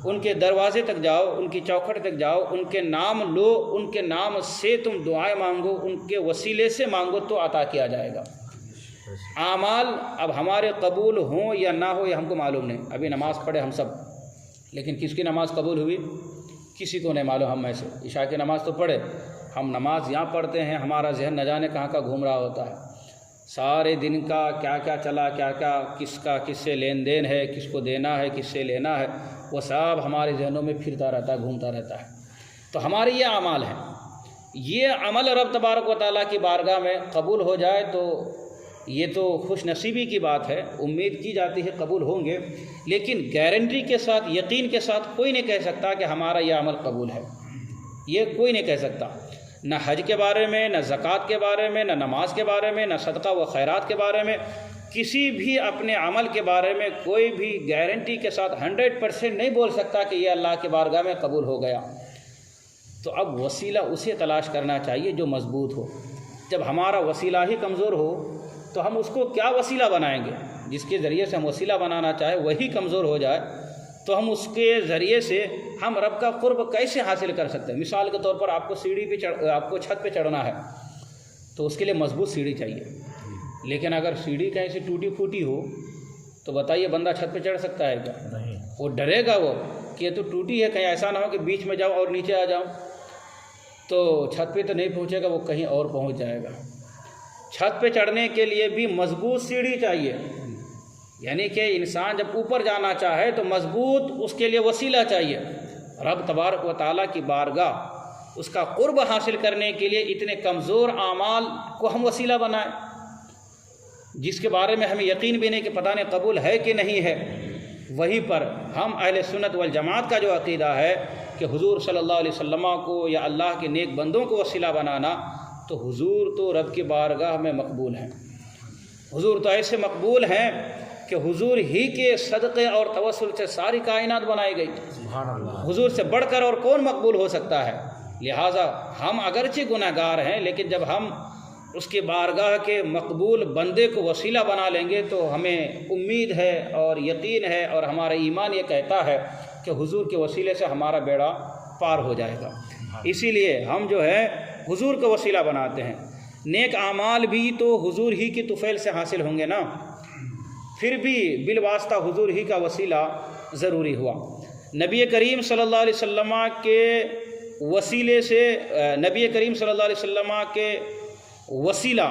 ان کے دروازے تک جاؤ، ان کی چوکھٹ تک جاؤ، ان کے نام لو، ان کے نام سے تم دعائیں مانگو، ان کے وسیلے سے مانگو تو عطا کیا جائے گا۔ اعمال اب ہمارے قبول ہوں یا نہ ہو یہ ہم کو معلوم نہیں، ابھی نماز پڑھے ہم سب، لیکن کس کی نماز قبول ہوئی کسی کو نہیں معلوم۔ ہم میں سے عشاء کی نماز تو پڑھے، ہم نماز یہاں پڑھتے ہیں، ہمارا ذہن نہ جانے کہاں کا گھوم رہا ہوتا ہے، سارے دن کا کیا کیا چلا، کیا کیا کس سے لین دین ہے، کس کو دینا ہے، کس سے لینا ہے، وہ سب ہمارے ذہنوں میں پھرتا رہتا ہے، گھومتا رہتا ہے۔ تو ہمارے یہ اعمال ہیں، یہ عمل رب تبارک و تعالیٰ کی بارگاہ میں قبول ہو جائے تو یہ تو خوش نصیبی کی بات ہے، امید کی جاتی ہے قبول ہوں گے، لیکن گارنٹی کے ساتھ یقین کے ساتھ کوئی نہیں کہہ سکتا کہ ہمارا یہ عمل قبول ہے، یہ کوئی نہیں کہہ سکتا، نہ حج کے بارے میں، نہ زکوٰۃ کے بارے میں، نہ نماز کے بارے میں، نہ صدقہ و خیرات کے بارے میں، کسی بھی اپنے عمل کے بارے میں کوئی بھی گارنٹی کے ساتھ 100% نہیں بول سکتا کہ یہ اللہ کی بارگاہ میں قبول ہو گیا۔ تو اب وسیلہ اسے تلاش کرنا چاہیے جو مضبوط ہو۔ جب ہمارا وسیلہ ہی کمزور ہو تو ہم اس کو کیا وسیلہ بنائیں گے؟ جس کے ذریعے سے ہم وسیلہ بنانا چاہیں وہی کمزور ہو جائے تو ہم اس کے ذریعے سے ہم رب کا قرب کیسے حاصل کر سکتے ہیں؟ مثال کے طور پر آپ کو سیڑھی پہ آپ کو چھت پہ چڑھنا ہے تو اس کے لیے مضبوط سیڑھی چاہیے، لیکن اگر سیڑھی کہیں سے ٹوٹی پھوٹی ہو تو بتائیے بندہ چھت پہ چڑھ سکتا ہے کیا؟ نہیں۔ وہ ڈرے گا وہ کہ یہ تو ٹوٹی ہے، کہیں ایسا نہ ہو کہ بیچ میں جاؤ اور نیچے آ جاؤ، تو چھت پہ تو نہیں پہنچے گا، وہ کہیں اور پہنچ جائے گا۔ چھت پہ چڑھنے کے لیے بھی مضبوط سیڑھی چاہیے، یعنی کہ انسان جب اوپر جانا چاہے تو مضبوط اس کے لیے وسیلہ چاہیے۔ رب تبارک و تعالیٰ کی بارگاہ اس کا قرب حاصل کرنے کے لیے اتنے کمزور اعمال کو ہم وسیلہ بنائیں جس کے بارے میں ہمیں یقین بھی نہیں کہ پتہ نہیں قبول ہے کہ نہیں ہے۔ وہیں پر ہم اہل سنت والجماعت کا جو عقیدہ ہے کہ حضور صلی اللہ علیہ وسلم کو یا اللہ کے نیک بندوں کو وسیلہ بنانا، تو حضور تو رب کی بارگاہ میں مقبول ہیں۔ حضور تو ایسے مقبول ہیں کہ حضور ہی کے صدقے اور توسل سے ساری کائنات بنائی گئی۔ سبحان اللہ۔ حضور سے بڑھ کر اور کون مقبول ہو سکتا ہے؟ لہٰذا ہم اگرچہ گناہ گار ہیں، لیکن جب ہم اس کی بارگاہ کے مقبول بندے کو وسیلہ بنا لیں گے تو ہمیں امید ہے اور یقین ہے اور ہمارا ایمان یہ کہتا ہے کہ حضور کے وسیلے سے ہمارا بیڑا پار ہو جائے گا۔ اسی لیے ہم جو ہے حضور کو وسیلہ بناتے ہیں۔ نیک اعمال بھی تو حضور ہی کی طفیل سے حاصل ہوں گے نا، پھر بھی بالواسطہ حضور ہی کا وسیلہ ضروری ہوا۔ نبی کریم صلی اللہ علیہ وسلم کے وسیلے سے، نبی کریم صلی اللہ علیہ وسلم کے وسیلہ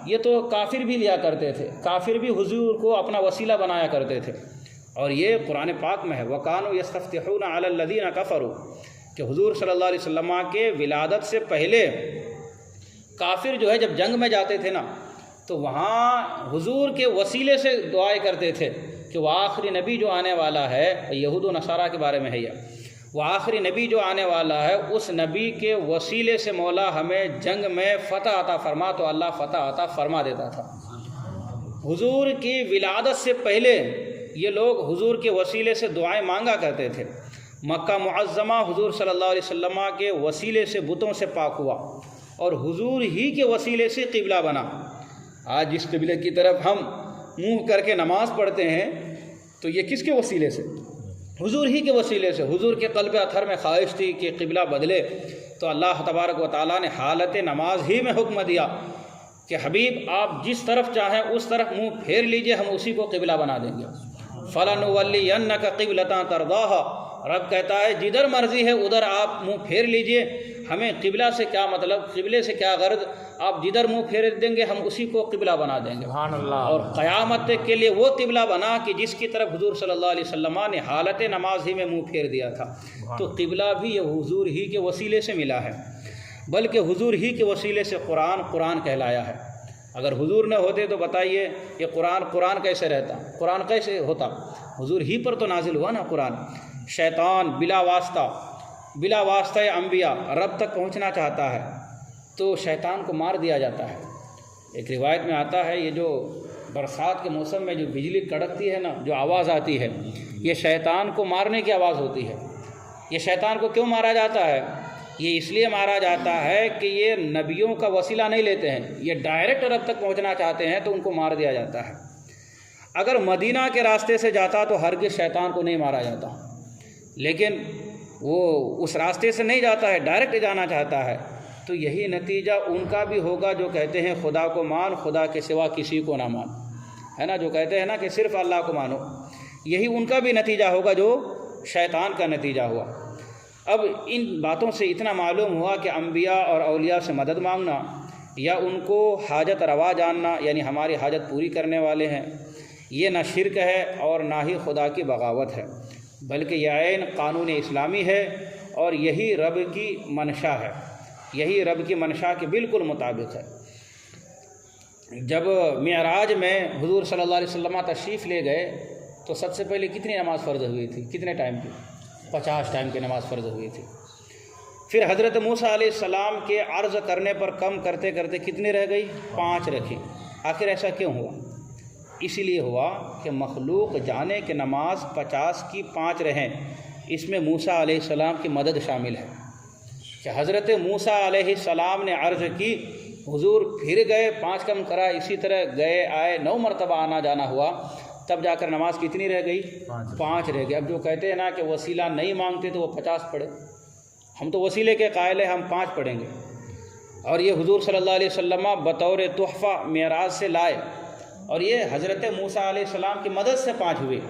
یہ تو کافر بھی لیا کرتے تھے، کافر بھی حضور کو اپنا وسیلہ بنایا کرتے تھے، اور یہ قرآن پاک میں ہے وَكَانُوا يَسْتَفْتِحُونَ عَلَى الَّذِينَ كَفَرُوا، کہ حضور صلی اللہ علیہ وسلم کے ولادت سے پہلے کافر جو ہے جب جنگ میں جاتے تھے نا تو وہاں حضور کے وسیلے سے دعائیں کرتے تھے کہ وہ آخری نبی جو آنے والا ہے، یہود و نصارہ کے بارے میں ہے یہ، وہ آخری نبی جو آنے والا ہے اس نبی کے وسیلے سے مولا ہمیں جنگ میں فتح عطا فرما، تو اللہ فتح عطا فرما دیتا تھا۔ حضور کی ولادت سے پہلے یہ لوگ حضور کے وسیلے سے دعائیں مانگا کرتے تھے۔ مکہ معظمہ حضور صلی اللہ علیہ وسلم کے وسیلے سے بتوں سے پاک ہوا اور حضور ہی کے وسیلے سے قبلہ بنا۔ آج جس قبلے کی طرف ہم منہ کر کے نماز پڑھتے ہیں تو یہ کس کے وسیلے سے؟ حضور ہی کے وسیلے سے۔ حضور کے قلب اطہر میں خواہش تھی کہ قبلہ بدلے تو اللہ تبارک و تعالیٰ نے حالت نماز ہی میں حکم دیا کہ حبیب آپ جس طرف چاہیں اس طرف منہ پھیر لیجئے، ہم اسی کو قبلہ بنا دیں گے۔ فَلَنُوَلِّيَنَّكَ قِبْلَةً تَرْضَاهَا، رب کہتا ہے جدھر مرضی ہے ادھر آپ منہ پھیر لیجئے، ہمیں قبلہ سے کیا مطلب، قبلے سے کیا غرض، آپ جدھر منہ پھیر دیں گے ہم اسی کو قبلہ بنا دیں گے۔ سبحان اللہ۔ اور قیامت کے لیے وہ قبلہ بنا کہ جس کی طرف حضور صلی اللہ علیہ وسلم نے حالت نماز ہی میں منہ پھیر دیا تھا، تو قبلہ بھی یہ حضور ہی کے وسیلے سے ملا ہے، بلکہ حضور ہی کے وسیلے سے قرآن کہلایا ہے۔ اگر حضور نہ ہوتے تو بتائیے یہ قرآن کیسے رہتا، قرآن کیسے ہوتا؟ حضور ہی پر تو نازل ہوا نا قرآن۔ شیطان بلا واسطہ انبیاء رب تک پہنچنا چاہتا ہے تو شیطان کو مار دیا جاتا ہے۔ ایک روایت میں آتا ہے یہ جو برسات کے موسم میں جو بجلی کڑکتی ہے نا، جو آواز آتی ہے، یہ شیطان کو مارنے کی آواز ہوتی ہے۔ یہ شیطان کو کیوں مارا جاتا ہے؟ یہ اس لیے مارا جاتا ہے کہ یہ نبیوں کا وسیلہ نہیں لیتے ہیں، یہ ڈائریکٹ رب تک پہنچنا چاہتے ہیں تو ان کو مار دیا جاتا ہے۔ اگر مدینہ کے راستے سے جاتا تو ہرگز شیطان کو نہیں مارا جاتا، لیکن وہ اس راستے سے نہیں جاتا ہے، ڈائریکٹ جانا چاہتا ہے، تو یہی نتیجہ ان کا بھی ہوگا جو کہتے ہیں خدا کو مان، خدا کے سوا کسی کو نہ مان، ہے نا، جو کہتے ہیں نا کہ صرف اللہ کو مانو، یہی ان کا بھی نتیجہ ہوگا جو شیطان کا نتیجہ ہوا۔ اب ان باتوں سے اتنا معلوم ہوا کہ انبیاء اور اولیاء سے مدد مانگنا یا ان کو حاجت روا جاننا، یعنی ہماری حاجت پوری کرنے والے ہیں، یہ نہ شرک ہے اور نہ ہی خدا کی بغاوت ہے، بلکہ یہ عین قانون اسلامی ہے اور یہی رب کی منشا ہے، یہی رب کی منشا کے بالکل مطابق ہے۔ جب معراج میں حضور صلی اللہ علیہ وسلم تشریف لے گئے تو سب سے پہلے کتنی نماز فرض ہوئی تھی؟ کتنے ٹائم کی؟ 50 ٹائم کی نماز فرض ہوئی تھی۔ پھر حضرت موسیٰ علیہ السلام کے عرض کرنے پر کم کرتے کرتے کتنی رہ گئی؟ 5 رکھی۔ آخر ایسا کیوں ہوا؟ اسی لیے ہوا کہ مخلوق جانے کہ نماز 50 کی 5 رہیں، اس میں موسیٰ علیہ السلام کی مدد شامل ہے کہ حضرت موسیٰ علیہ السلام نے عرض کی، حضور پھر گئے 5 کم کرا، اسی طرح گئے آئے 9 مرتبہ آنا جانا ہوا، تب جا کر نماز کتنی رہ گئی؟ 5 رہ گئی۔ اب جو کہتے ہیں نا کہ وسیلہ نہیں مانگتے تو وہ 50 پڑھے، ہم تو وسیلے کے قائل ہیں، ہم 5 پڑھیں گے۔ اور یہ حضور صلی اللہ علیہ وسلم بطور تحفہ معراج سے لائے، اور یہ حضرت موسیٰ علیہ السلام کی مدد سے 5 ہوئے۔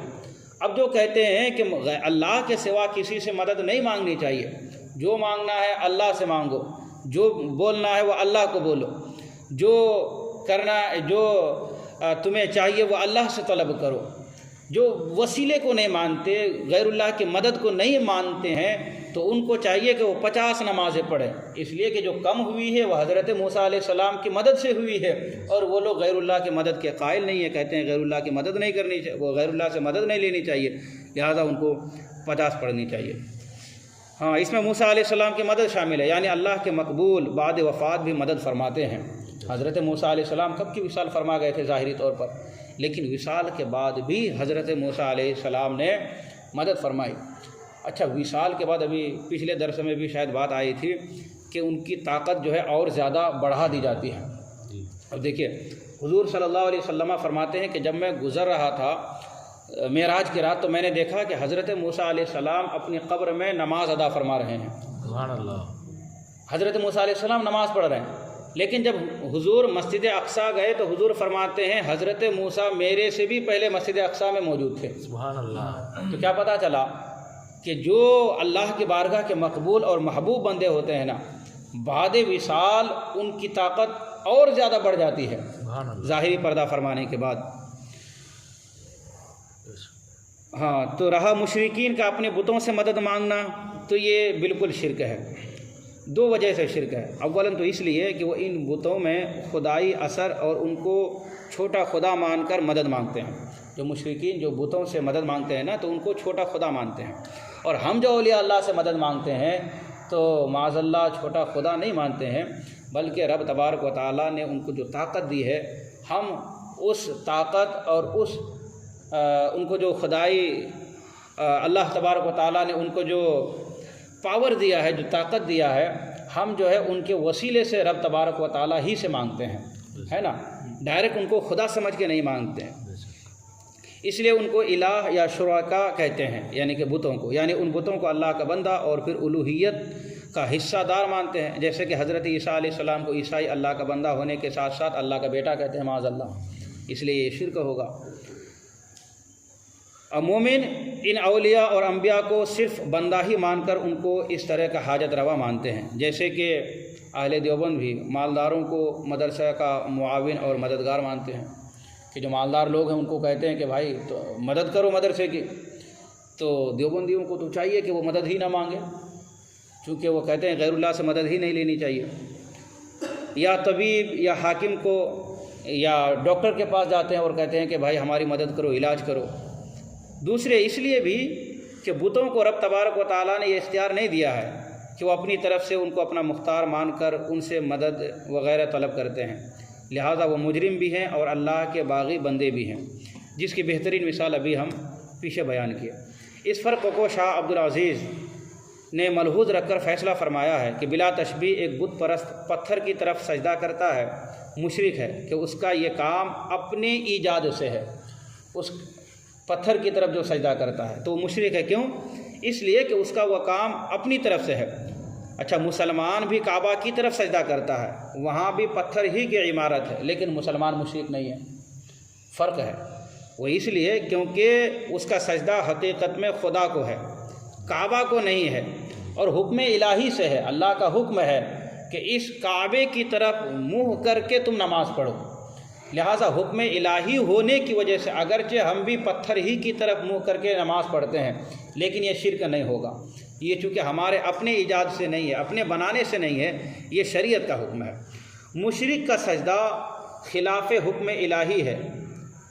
اب جو کہتے ہیں کہ اللہ کے سوا کسی سے مدد نہیں مانگنی چاہیے، جو مانگنا ہے اللہ سے مانگو، جو بولنا ہے وہ اللہ کو بولو، جو کرنا جو تمہیں چاہیے وہ اللہ سے طلب کرو، جو وسیلے کو نہیں مانتے، غیر اللہ کی مدد کو نہیں مانتے ہیں، تو ان کو چاہیے کہ وہ 50 نمازیں پڑھیں، اس لیے کہ جو کم ہوئی ہے وہ حضرت موسیٰ علیہ السلام کی مدد سے ہوئی ہے، اور وہ لوگ غیر اللہ کی مدد کے قائل نہیں ہیں، کہتے ہیں غیر اللہ کی مدد نہیں کرنی چاہیے، وہ غیر اللہ سے مدد نہیں لینی چاہیے، لہذا ان کو 50 پڑھنی چاہیے۔ ہاں، اس میں موسیٰ علیہ السلام کی مدد شامل ہے، یعنی اللہ کے مقبول بعد وفات بھی مدد فرماتے ہیں۔ حضرت موسیٰ علیہ السلام کب کی وصال فرما گئے تھے ظاہری طور پر، لیکن وصال کے بعد بھی حضرت موسیٰ علیہ السلام نے مدد فرمائی۔ اچھا، وصال کے بعد ابھی پچھلے درس میں بھی شاید بات آئی تھی کہ ان کی طاقت جو ہے اور زیادہ بڑھا دی جاتی ہے۔ اب دیکھیے، حضور صلی اللہ علیہ وسلم فرماتے ہیں کہ جب میں گزر رہا تھا معراج کی رات، تو میں نے دیکھا کہ حضرت موسیٰ علیہ السلام اپنی قبر میں نماز ادا فرما رہے ہیں۔ سبحان اللہ۔ حضرت موسیٰ علیہ السلام نماز پڑھ رہے ہیں، لیکن جب حضور مسجد اقصیٰ گئے تو حضور فرماتے ہیں حضرت موسیٰ میرے سے بھی پہلے مسجد اقصیٰ میں موجود تھے۔ سبحان اللہ۔ تو کیا پتہ چلا کہ جو اللہ کی بارگاہ کے مقبول اور محبوب بندے ہوتے ہیں نا، بعد وصال ان کی طاقت اور زیادہ بڑھ جاتی ہے سبحان اللہ۔ ظاہری پردہ فرمانے کے بعد۔ ہاں، تو رہا مشرکین کا اپنے بتوں سے مدد مانگنا، تو یہ بالکل شرک ہے۔ 2 وجہ سے شرک ہے۔ اولاً تو اس لیے کہ وہ ان بتوں میں خدائی اثر اور ان کو چھوٹا خدا مان کر مدد مانگتے ہیں۔ جو مشرکین جو بتوں سے مدد مانگتے ہیں نا، تو ان کو چھوٹا خدا مانتے ہیں، اور ہم جو اولیاء اللہ سے مدد مانگتے ہیں تو معاذ اللہ چھوٹا خدا نہیں مانتے ہیں، بلکہ رب تبارک و تعالیٰ نے ان کو جو طاقت دی ہے، ہم اس طاقت اور ان کو جو خدائی اللہ تبارک و تعالیٰ نے ان کو جو پاور دیا ہے، جو طاقت دیا ہے، ہم جو ہے ان کے وسیلے سے رب تبارک و تعالیٰ ہی سے مانگتے ہیں، ہے نا، ڈائریکٹ ان کو خدا سمجھ کے نہیں مانگتے ہیں۔ اس لیے ان کو الہ یا شرکا کہتے ہیں، یعنی کہ بتوں کو، یعنی ان بتوں کو اللہ کا بندہ اور پھر الوہیت کا حصہ دار مانتے ہیں، جیسے کہ حضرت عیسیٰ علیہ السلام کو عیسائی اللہ کا بندہ ہونے کے ساتھ ساتھ اللہ کا بیٹا کہتے ہیں، معاذ اللہ، اس لیے یہ شرک ہوگا۔ مومن ان اولیاء اور انبیاء کو صرف بندہ ہی مان کر ان کو اس طرح کا حاجت روا مانتے ہیں، جیسے کہ اہل دیوبند بھی مالداروں کو مدرسہ کا معاون اور مددگار مانتے ہیں، کہ جو مالدار لوگ ہیں ان کو کہتے ہیں کہ بھائی تو مدد کرو مدرسے کی، تو دیوبندیوں کو تو چاہیے کہ وہ مدد ہی نہ مانگے، چونکہ وہ کہتے ہیں غیر اللہ سے مدد ہی نہیں لینی چاہیے۔ یا طبیب یا حاکم کو یا ڈاکٹر کے پاس جاتے ہیں اور کہتے ہیں کہ بھائی ہماری مدد کرو، علاج کرو۔ دوسرے اس لیے بھی کہ بتوں کو رب تبارک و تعالیٰ نے یہ اختیار نہیں دیا ہے کہ وہ اپنی طرف سے ان کو اپنا مختار مان کر ان سے مدد وغیرہ طلب کرتے ہیں، لہٰذا وہ مجرم بھی ہیں اور اللہ کے باغی بندے بھی ہیں، جس کی بہترین مثال ابھی ہم پیچھے بیان کیا۔ اس فرق کو شاہ عبدالعزیز نے ملحوظ رکھ کر فیصلہ فرمایا ہے کہ بلا تشبیہ ایک بت پرست پتھر کی طرف سجدہ کرتا ہے، مشرک ہے کہ اس کا یہ کام اپنی ایجاد سے ہے، اس پتھر کی طرف جو سجدہ کرتا ہے تو وہ مشرک ہے۔ کیوں؟ اس لیے کہ اس کا وہ کام اپنی طرف سے ہے۔ اچھا، مسلمان بھی کعبہ کی طرف سجدہ کرتا ہے، وہاں بھی پتھر ہی کی عمارت ہے، لیکن مسلمان مشرک نہیں ہے، فرق ہے۔ وہ اس لیے کیونکہ اس کا سجدہ حقیقت میں خدا کو ہے، کعبہ کو نہیں ہے، اور حکم الہی سے ہے، اللہ کا حکم ہے کہ اس کعبے کی طرف منہ کر کے تم نماز پڑھو، لہٰذا حکم الہی ہونے کی وجہ سے اگرچہ ہم بھی پتھر ہی کی طرف منہ کر کے نماز پڑھتے ہیں، لیکن یہ شرک نہیں ہوگا، یہ چونکہ ہمارے اپنے ایجاد سے نہیں ہے، اپنے بنانے سے نہیں ہے، یہ شریعت کا حکم ہے۔ مشرک کا سجدہ خلاف حکم الہی ہے،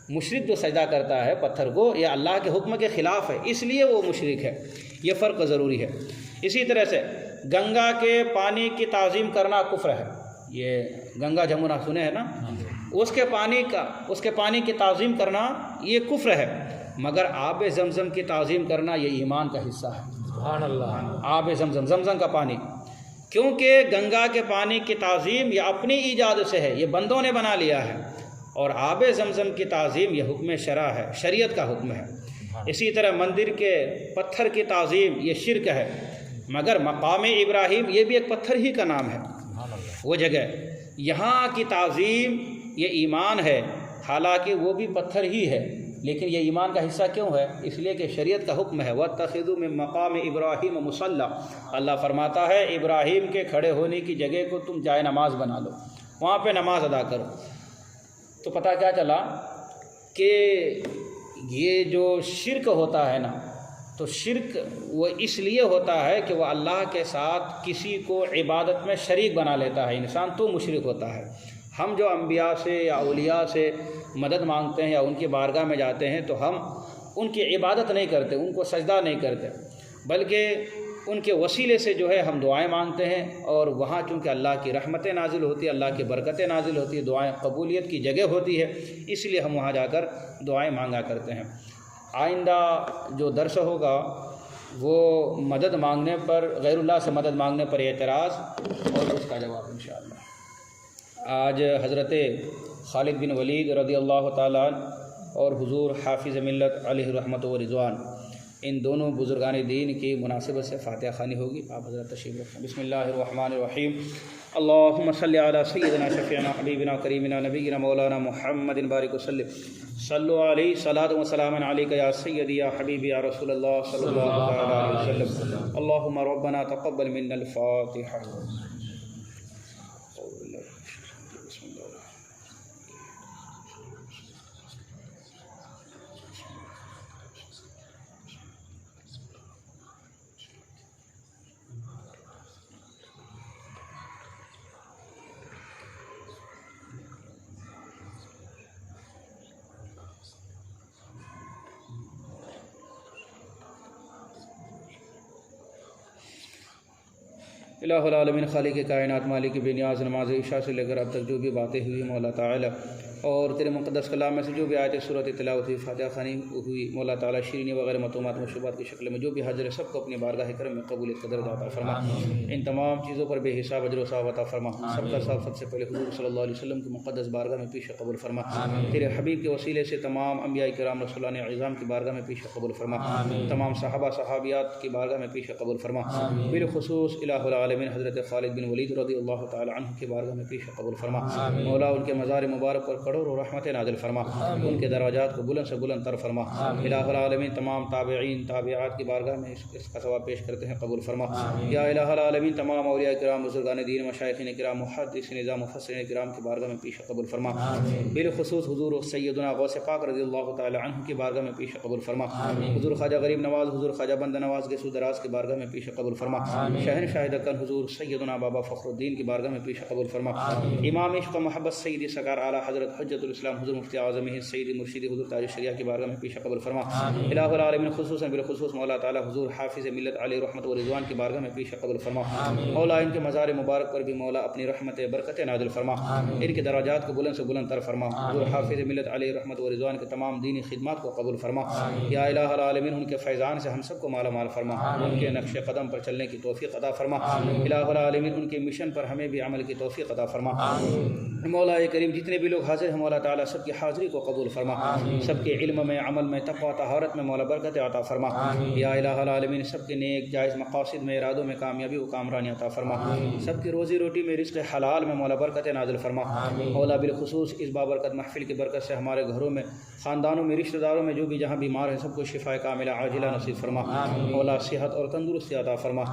مشرک جو سجدہ کرتا ہے پتھر کو، یہ اللہ کے حکم کے خلاف ہے، اس لیے وہ مشرک ہے، یہ فرق ضروری ہے۔ اسی طرح سے گنگا کے پانی کی تعظیم کرنا کفر ہے، یہ گنگا جمنا سنے ہیں نا، اس کے پانی کی تعظیم کرنا یہ کفر ہے، مگر آب زمزم کی تعظیم کرنا یہ ایمان کا حصہ ہے۔ سبحان اللہ۔ آب زمزم، زمزم کا پانی، کیونکہ گنگا کے پانی کی تعظیم یہ اپنی ایجاد سے ہے، یہ بندوں نے بنا لیا ہے، اور آب زمزم کی تعظیم یہ حکم شرع ہے، شریعت کا حکم ہے۔ اسی طرح مندر کے پتھر کی تعظیم یہ شرک ہے، مگر مقام ابراہیم یہ بھی ایک پتھر ہی کا نام ہے، وہ جگہ یہاں کی تعظیم یہ ایمان ہے، حالانکہ وہ بھی پتھر ہی ہے، لیکن یہ ایمان کا حصہ کیوں ہے؟ اس لیے کہ شریعت کا حکم ہے وَاتَّخِذُوا مِن مَقَامِ إِبْرَاهِيمَ مُصَلًّى، اللہ فرماتا ہے ابراہیم کے کھڑے ہونے کی جگہ کو تم جائے نماز بنا لو، وہاں پہ نماز ادا کرو۔ تو پتہ کیا چلا کہ یہ جو شرک ہوتا ہے نا، تو شرک وہ اس لیے ہوتا ہے کہ وہ اللہ کے ساتھ کسی کو عبادت میں شریک بنا لیتا ہے انسان، تو مشرک ہوتا ہے۔ ہم جو انبیاء سے یا اولیاء سے مدد مانگتے ہیں یا ان کی بارگاہ میں جاتے ہیں تو ہم ان کی عبادت نہیں کرتے، ان کو سجدہ نہیں کرتے، بلکہ ان کے وسیلے سے جو ہے ہم دعائیں مانگتے ہیں، اور وہاں چونکہ اللہ کی رحمتیں نازل ہوتی ہے، اللہ کی برکتیں نازل ہوتی ہے، دعائیں قبولیت کی جگہ ہوتی ہے، اس لیے ہم وہاں جا کر دعائیں مانگا کرتے ہیں۔ آئندہ جو درس ہوگا وہ مدد مانگنے پر، غیر اللہ سے مدد مانگنے پر اعتراض اور اس کا جواب انشاءاللہ۔ آج حضرت خالد بن ولید رضی اللہ تعالیٰ عنہ اور حضور حافظ ملت علیہ رحمت و رضوان، ان دونوں بزرگان دین کی مناسبت سے فاتحہ خوانی ہوگی۔ آپ حضرت تشریف رکھیں۔ بسم اللہ الرحمن الرحیم۔ اللہم صلی علی سیدنا شفیعنا حبیبنا کریمنا نبینا مولانا محمد بارک وسلم، صلو علیہ صلاۃ و سلام علیک یا سیدی یا حبیبی یا رسول اللہ صلی اللہ علیہ وسلم۔ اللہم ربنا تقبل منا الفاتحہ۔ الہ العالمین، خالق کائنات، مالک بے نیاز، نماز عشاء سے لے کر اب تک جو بھی باتیں ہوئی مولا تعالی، اور تیرے مقدس کلام میں سے جو بھی آیت سورۃ تلاوت ہوئی، فاتحہ خوانی ہوئی، مولا تعالی شیرینی وغیرہ مطعومات مشروبات کی شکل میں جو بھی حاضر ہے سب کو اپنی بارگاہ کرم میں قبولیت کا درجہ عطا فرما۔ ان تمام چیزوں پر بے حساب اجر و ثواب عطا فرما۔ سب کا سب سے پہلے حضور صلی اللہ علیہ وسلم کی مقدس بارگاہ میں پیش قبول فرما۔ تیرے حبیب کے وسیلے سے تمام انبیاء کرام رسولان اعظام کی بارگاہ میں پیش قبول فرما۔ تمام صحابہ صحابیات کی بارگاہ میں پیش قبول فرما۔ بالخصوص الہ العالمین حضرت خالد بن ولید رضی اللہ تعالی عنہ کی بارگاہ میں پیش قبول فرما۔ مولا ان کے مزار مبارک پر کروڑوں رحمت نازل فرما، ان کے دروجات کو بلند سے بلند تر فرما۔ الہ العالمین تمام تابعین تابعات کی بارگاہ میں اس کا ثواب پیش کرتے ہیں، قبول فرما۔ یا الہ العالمین تمام اولیاء کرام، بزرگان دین، مشائخین کرام، محدثین نظام، مفسرین کرام کی بارگاہ میں پیش قبول فرما۔ بالخصوص حضور سیدنا غوث پاک رضی اللہ تعالی عنہ کی بارگاہ میں پیش قبول فرما۔ حضور خواجہ غریب نواز، حضور خواجہ بند نواز گیسو دراز کی بارگاہ میں پیش قبول فرما۔ شہنشاہ دکن حضور سیدنا بابا فخر الدین کی بارگاہ میں پیش قبول فرما۔ امام عشق و محبت سیدی سرکار اعلیٰ حضرت حجت الاسلام حضور مفتی اعظم سیدی مرشدی حضور تاج الشریعہ کی بارگاہ میں پیش قبول فرما۔ الہ العالمین خصوصاً بالخصوص مولا تعالی حضور حافظ ملت علیہ رحمت و رضوان کی بارگاہ میں پیش قبول فرما۔ مولا ان کے مزار مبارک پر بھی مولا اپنی رحمت برکت نازل فرما، ان کے درجات کو بلند سے بلند تر فرما۔ حضور حافظ ملت علیہ رحمت و رضوان کے تمام دینی خدمات کو قبول فرما۔ یا الہ العالمین ان کے فیضان سے ہم سب کو مالا مال فرما، ان کے نقش قدم پر چلنے کی توفیق عطا فرما۔ الہ العالمین ان کے مشن پر ہمیں بھی عمل کی توفیق عطا فرما۔ مولا کریم جتنے بھی لوگ حاضر ہیں مولا تعالی سب کی حاضری کو قبول فرما، سب کے علم میں، عمل میں، تقوی طہارت میں مولا برکت عطا فرما۔ یا الہ العالمین سب کے نیک جائز مقاصد میں، ارادوں میں کامیابی و کامرانی عطا فرما، سب کی روزی روٹی میں، رزق حلال میں مولا برکت نازل فرما۔ مولا بالخصوص اس بابرکت محفل کی برکت سے ہمارے گھروں میں، خاندانوں میں، رشتہ داروں میں جو بھی جہاں بیمار ہیں سب کو شفا کاملہ عاجلہ نصیب فرما۔ مولا صحت اور تندرستی عطا فرما،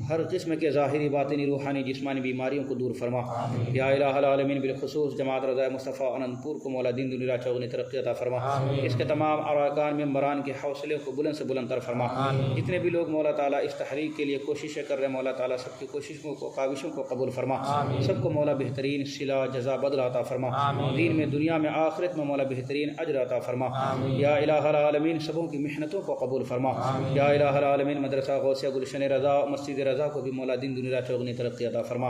ہر قسم کے ظاہری باطنی روحانی جسمانی بیماریوں کو دور فرما۔ یا الہ العالمین بالخصوص جماعت رضا مصطفیٰ انند پور کو مولا دین دنیا چوگنی ترقی عطا فرما، اس کے تمام ارکان ممبران کے حوصلے کو بلند سے بلند تر فرما۔ جتنے بھی لوگ مولا تعالیٰ اس تحریک کے لیے کوششیں کر رہے ہیں مولا تعالیٰ سب کی کوششوں کو، کاوشوں کو قبول فرما، سب کو مولا بہترین صلہ جزا بدل عطا فرما، دین میں، دنیا میں، آخرت میں مولا بہترین اجر عطا فرما۔ یا الہ العالمین سبوں کی محنتوں کو قبول فرما۔ یا الہ العالمین مدرسہ غوثیہ گلشن رضا، مسجد رضا کو بھی مولا دین دنیا چوگنی ترقی عطا فرما۔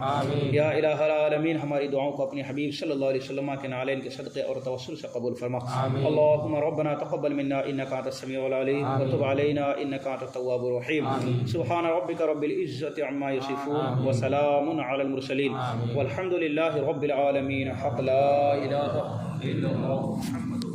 یا الہ العالمین ہماری دعاؤں کو اپنے حبیب صلی اللہ علیہ وسلم کے نالین کے صدقے اور توسل سے قبول فرما۔ اللہم ربنا تقبل منا انک انت السمیع العلیم وتب علینا انک انت التواب الرحیم۔ سبحان ربک رب العزۃ عما یصفون وسلام علی المرسلین والحمد للہ رب العالمین۔ حق لا الہ إلا الله محمد